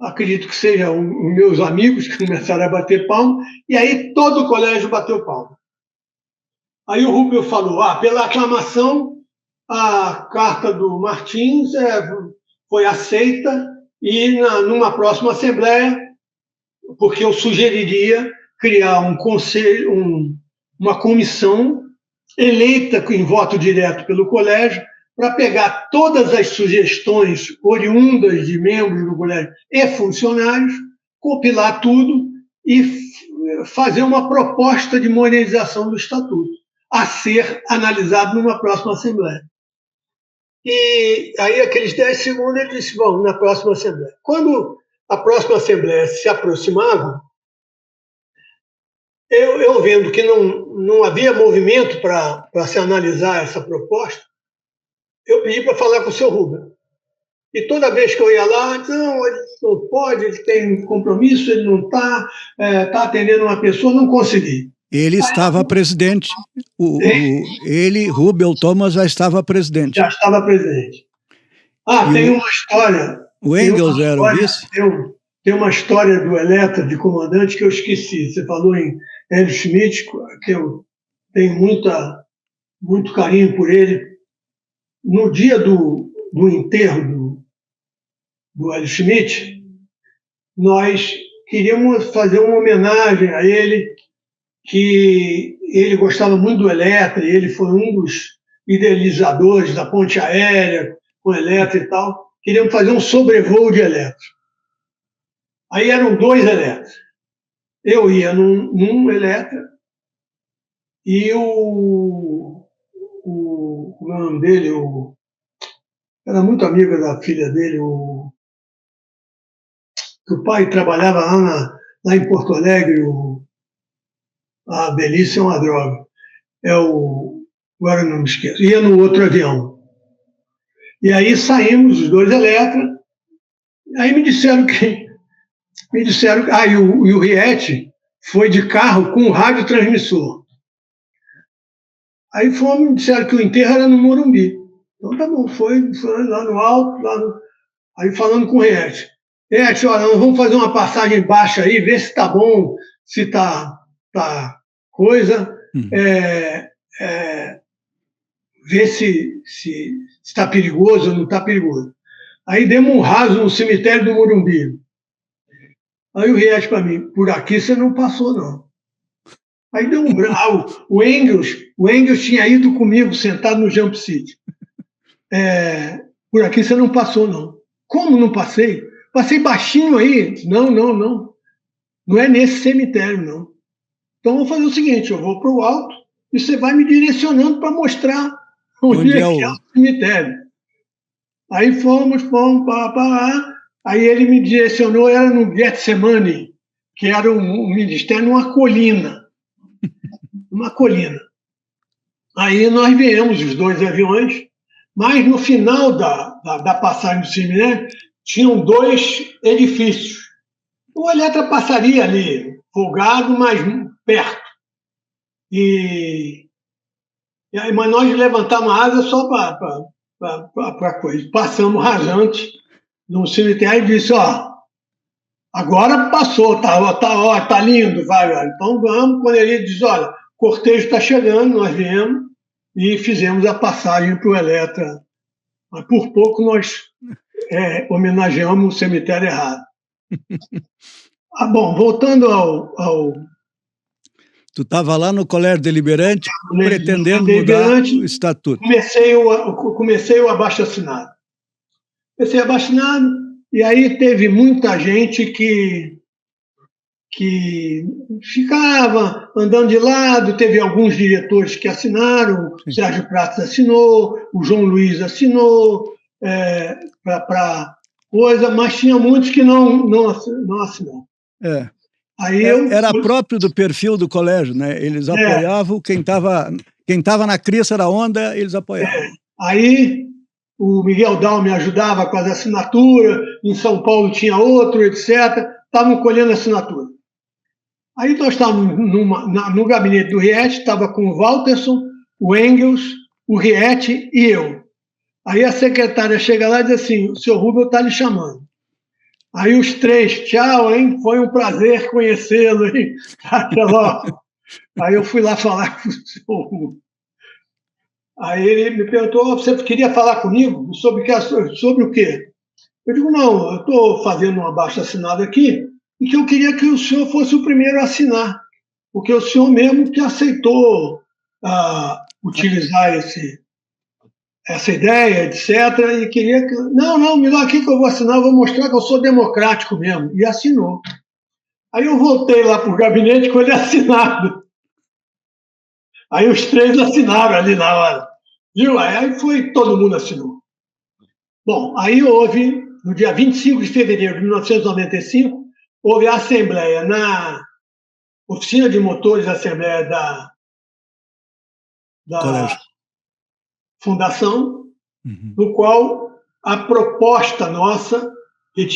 acredito que sejam os meus amigos que começaram a bater palma, e aí todo o colégio bateu palma. Aí o Rubio falou, pela aclamação, a carta do Martins foi aceita, e numa próxima assembleia, porque eu sugeriria criar um conselho, uma comissão eleita em voto direto pelo colégio, para pegar todas as sugestões oriundas de membros do colégio e funcionários, compilar tudo e fazer uma proposta de modernização do Estatuto, a ser analisado numa próxima Assembleia. E aí, aqueles 10 segundos, ele disse, bom, na próxima Assembleia. Quando a próxima Assembleia se aproximava, eu vendo que não havia movimento para se analisar essa proposta, eu pedi para falar com o seu Rubio. E toda vez que eu ia lá, não, ele não pode, ele tem compromisso, ele não está atendendo uma pessoa, não consegui. Ele estava presidente. Ele, Rubel Thomas, já estava presidente. Já estava presidente. Tem uma história. O Engels era o vice? Tem uma história do Eletra, de comandante, que eu esqueci. Você falou em Hélio Schmidt, que eu tenho muito carinho por ele. No dia do enterro do Hélio Schmidt, nós queríamos fazer uma homenagem a ele, que ele gostava muito do Eletra, e ele foi um dos idealizadores da ponte aérea com Eletra e tal. Queríamos fazer um sobrevoo de Eletra. Aí eram 2 Eletras. Eu ia num Eletra e o nome dele, era muito amigo da filha dele, o pai trabalhava lá em Porto Alegre, a delícia é uma droga. Agora não me esqueço. Ia no outro avião. E aí saímos, os 2 Eletra, aí me disseram e o Riete foi de carro com radiotransmissor. Aí me disseram que o enterro era no Morumbi. Então tá bom, foi lá no alto, aí falando com o Riete. Riete, olha, nós vamos fazer uma passagem baixa aí, ver se tá bom, se tá coisa, ver se está perigoso ou não está perigoso. Aí demos um raso no cemitério do Morumbi. Aí o Riete para mim, por aqui você não passou, não. Aí deu um branco. O Engels tinha ido comigo, sentado no Jump City. Por aqui você não passou, não. Como não passei? Passei baixinho aí. Não. Não é nesse cemitério, não. Então, vou fazer o seguinte, eu vou para o alto e você vai me direcionando para mostrar onde é que é o cemitério. Aí fomos para lá. Aí ele me direcionou, era no Getsemane, que era um ministério numa colina. Uma colina. Aí nós viemos os 2 aviões, mas no final da passagem do cemitério tinham 2 edifícios. O Eletra passaria ali, folgado, mas perto. Mas nós levantamos a asa só para coisa. Passamos rasante no cemitério e disse, agora passou, tá lindo, vai. Então vamos. Quando ele diz, olha, o cortejo está chegando, nós viemos e fizemos a passagem para o Eletra. Mas por pouco nós homenageamos o cemitério errado. Bom, voltando ao Tu estava lá no Colégio Deliberante pretendendo mudar o estatuto. Comecei o abaixo-assinado. Comecei abaixo-assinado e aí teve muita gente que ficava andando de lado, teve alguns diretores que assinaram, o Sérgio Prates assinou, o João Luiz assinou para coisa, mas tinha muitos que não assinaram. Aí era próprio do perfil do colégio, né? Eles apoiavam quem estava na crista da onda, eles apoiavam. Aí o Miguel Dal me ajudava com as assinaturas, em São Paulo tinha outro, etc. Estavam colhendo assinatura. Aí nós estávamos no gabinete do Riet, estava com o Walterson, o Engels, o Riet e eu. Aí a secretária chega lá e diz assim, o senhor Rubel está lhe chamando. Aí os 3, tchau, hein? Foi um prazer conhecê-lo, hein? Até logo. Aí eu fui lá falar com o senhor Rubel. Aí ele me perguntou, você queria falar comigo sobre o quê? Eu digo, não, eu estou fazendo um abaixo-assinado aqui e que eu queria que o senhor fosse o primeiro a assinar, porque o senhor mesmo que aceitou utilizar essa ideia, etc., e queria que... Não, me dá aqui que eu vou assinar, vou mostrar que eu sou democrático mesmo. E assinou. Aí eu voltei lá para o gabinete com ele assinado. Aí os 3 assinaram ali na hora. Viu? Aí todo mundo assinou. Bom, aí houve, no dia 25 de fevereiro de 1995, houve a assembleia na oficina de motores, a assembleia da fundação, no qual a proposta nossa, que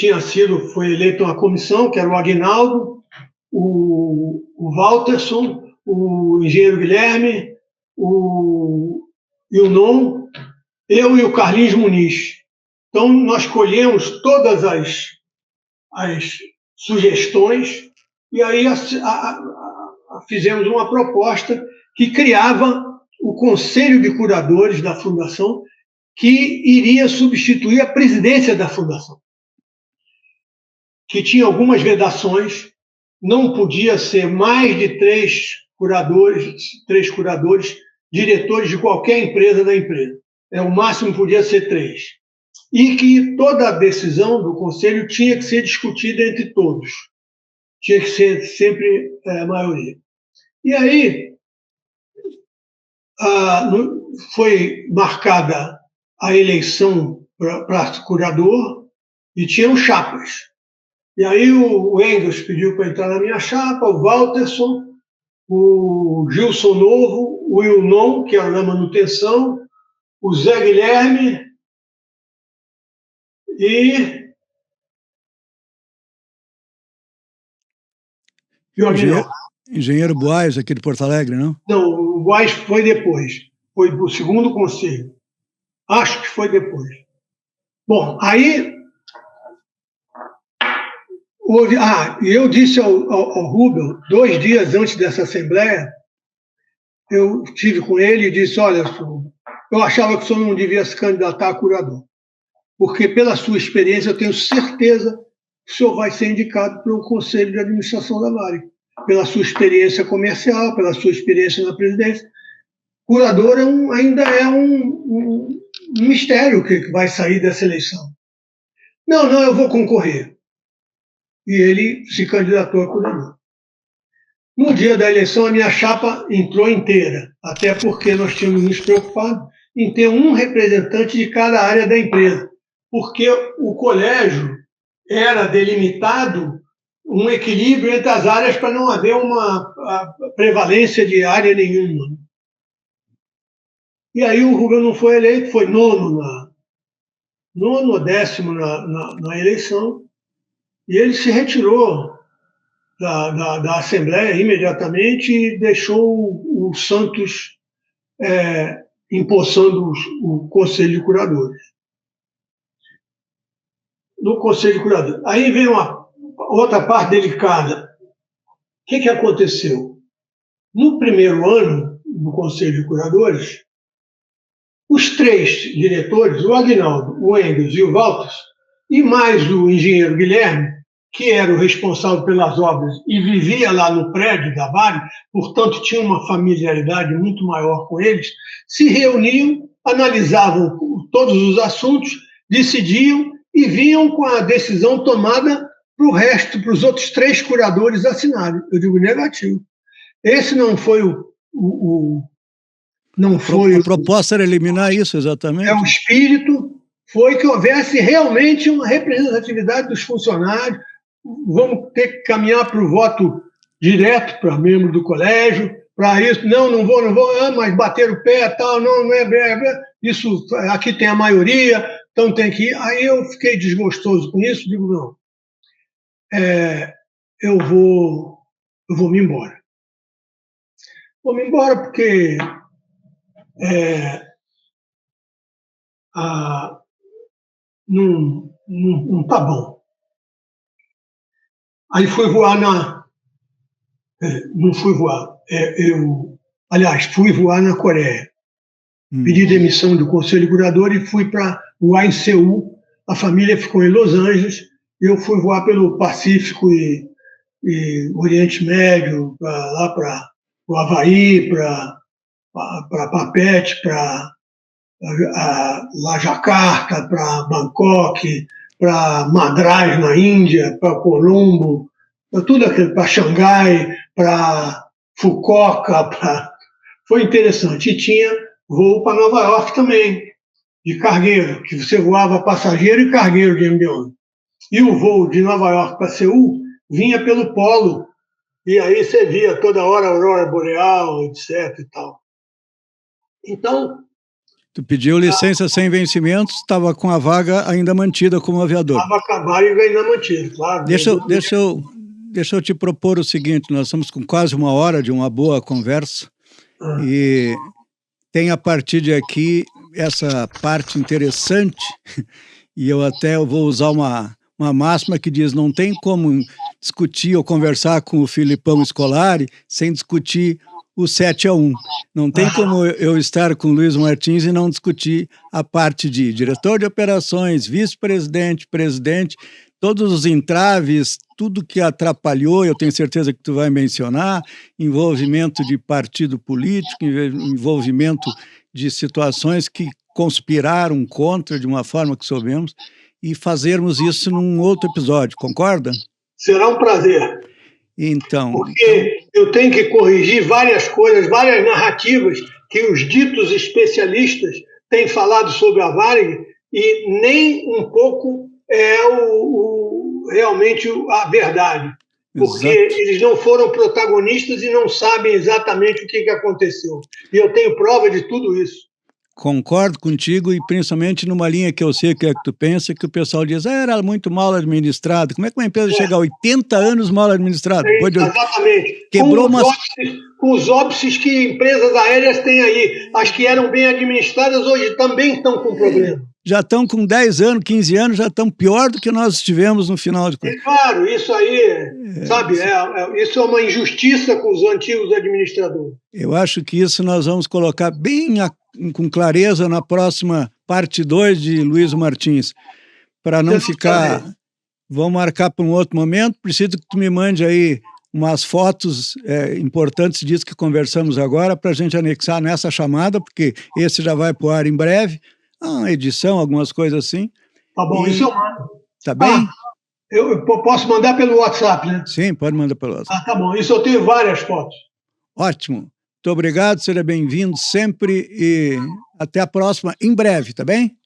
foi eleita uma comissão, que era o Aguinaldo, o Walterson, o engenheiro Guilherme, o Non, eu e o Carlinhos Muniz. Então, nós colhemos todas as sugestões e aí fizemos uma proposta que criava o Conselho de Curadores da Fundação, que iria substituir a presidência da Fundação, que tinha algumas vedações, não podia ser mais de 3 curadores, diretores de qualquer empresa da empresa. O máximo podia ser 3. E que toda a decisão do Conselho tinha que ser discutida entre todos. Tinha que ser sempre a maioria. E aí foi marcada a eleição para curador e tinham chapas. E aí o Engels pediu para entrar na minha chapa, o Walterson, o Gilson Novo, o Ilnon, que era da manutenção, o Zé Guilherme e o Engenheiro Buais, aqui de Porto Alegre, não? Não, o Buais foi depois. Foi do segundo conselho. Acho que foi depois. Bom, aí eu disse ao Rubel, 2 dias antes dessa assembleia, eu estive com ele e disse, olha, eu achava que o senhor não devia se candidatar a curador, porque pela sua experiência eu tenho certeza que o senhor vai ser indicado para o Conselho de Administração da Varig, pela sua experiência comercial, pela sua experiência na presidência. Curador ainda é um mistério que vai sair dessa eleição. Não, eu vou concorrer. E ele se candidatou a coordenador. No dia da eleição, a minha chapa entrou inteira, até porque nós tínhamos nos preocupado em ter um representante de cada área da empresa, porque o colégio era delimitado um equilíbrio entre as áreas para não haver uma prevalência de área nenhuma. E aí o Rubem não foi eleito, foi nono ou décimo na eleição, e ele se retirou da Assembleia imediatamente e deixou o Santos empossando o Conselho de Curadores. No Conselho de Curadores. Aí vem uma outra parte delicada. O que aconteceu? No primeiro ano do Conselho de Curadores, os 3 diretores, o Aguinaldo, o Engels e o Walters, e mais o engenheiro Guilherme, que era o responsável pelas obras e vivia lá no prédio da Varig, portanto tinha uma familiaridade muito maior com eles, se reuniam, analisavam todos os assuntos, decidiam e vinham com a decisão tomada para o resto, para os outros 3 curadores assinarem. Eu digo negativo. Esse não foi a proposta era eliminar isso, exatamente. O espírito foi que houvesse realmente uma representatividade dos funcionários. Vamos ter que caminhar para o voto direto para membro do colégio, para isso, não vou, mas bater o pé, tal, não é, isso, aqui tem a maioria, então tem que ir. Aí eu fiquei desgostoso com isso, digo, não, eu vou me embora. Vou me embora porque não tá bom. Aí fui voar não fui voar. Fui voar na Coreia. Pedi demissão do Conselho Curador e fui para voar em Seul. A família ficou em Los Angeles. Eu fui voar pelo Pacífico e Oriente Médio, lá para o Havaí, para Papete, para lá Jacarta, para Bangkok, para Madras, na Índia, para Colombo, para tudo aquilo, para Xangai, para Fukuoka. Foi interessante. E tinha voo para Nova York também, de cargueiro, que você voava passageiro e cargueiro de avião. E o voo de Nova York para Seul vinha pelo polo, e aí você via toda hora a aurora boreal, etc. e tal. Então... Tu pediu licença sem vencimentos, estava com a vaga ainda mantida como aviador. Estava acabado e ainda mantido, claro. Deixa eu te propor o seguinte, nós estamos com quase 1 hora de uma boa conversa, e tem a partir de aqui essa parte interessante, e eu vou usar uma máxima que diz, não tem como discutir ou conversar com o Filipão Scolari sem discutir o 7-1. Não tem como eu estar com o Luiz Martins e não discutir a parte de diretor de operações, vice-presidente, presidente, todos os entraves, tudo que atrapalhou, eu tenho certeza que tu vai mencionar, envolvimento de partido político, envolvimento de situações que conspiraram contra de uma forma que soubemos, e fazermos isso num outro episódio, concorda? Será um prazer. Então... Porque eu tenho que corrigir várias coisas, várias narrativas que os ditos especialistas têm falado sobre a Varig e nem um pouco realmente a verdade. Porque eles não foram protagonistas e não sabem exatamente o que aconteceu. E eu tenho prova de tudo isso. Concordo contigo, e principalmente numa linha que eu sei que é que tu pensa, que o pessoal diz, era muito mal administrado. Como é que uma empresa chega a 80 anos mal administrada? Exatamente. Quebrou com os óbices que empresas aéreas têm aí. As que eram bem administradas hoje também estão com problema. Já estão com 10 anos, 15 anos, já estão pior do que nós estivemos no final de contas. Claro, isso aí, isso é uma injustiça com os antigos administradores. Eu acho que isso nós vamos colocar bem com clareza na próxima parte 2 de Luiz Martins, para não ficar... Vamos marcar para um outro momento. Preciso que tu me mande aí umas fotos importantes disso que conversamos agora, para a gente anexar nessa chamada, porque esse já vai para o ar em breve. Uma edição, algumas coisas assim. Tá bom, isso eu mando. Tá bem? Eu posso mandar pelo WhatsApp, né? Sim, pode mandar pelo WhatsApp. Tá bom. Isso eu tenho várias fotos. Ótimo. Muito obrigado, seja bem-vindo sempre e até a próxima, em breve, tá bem?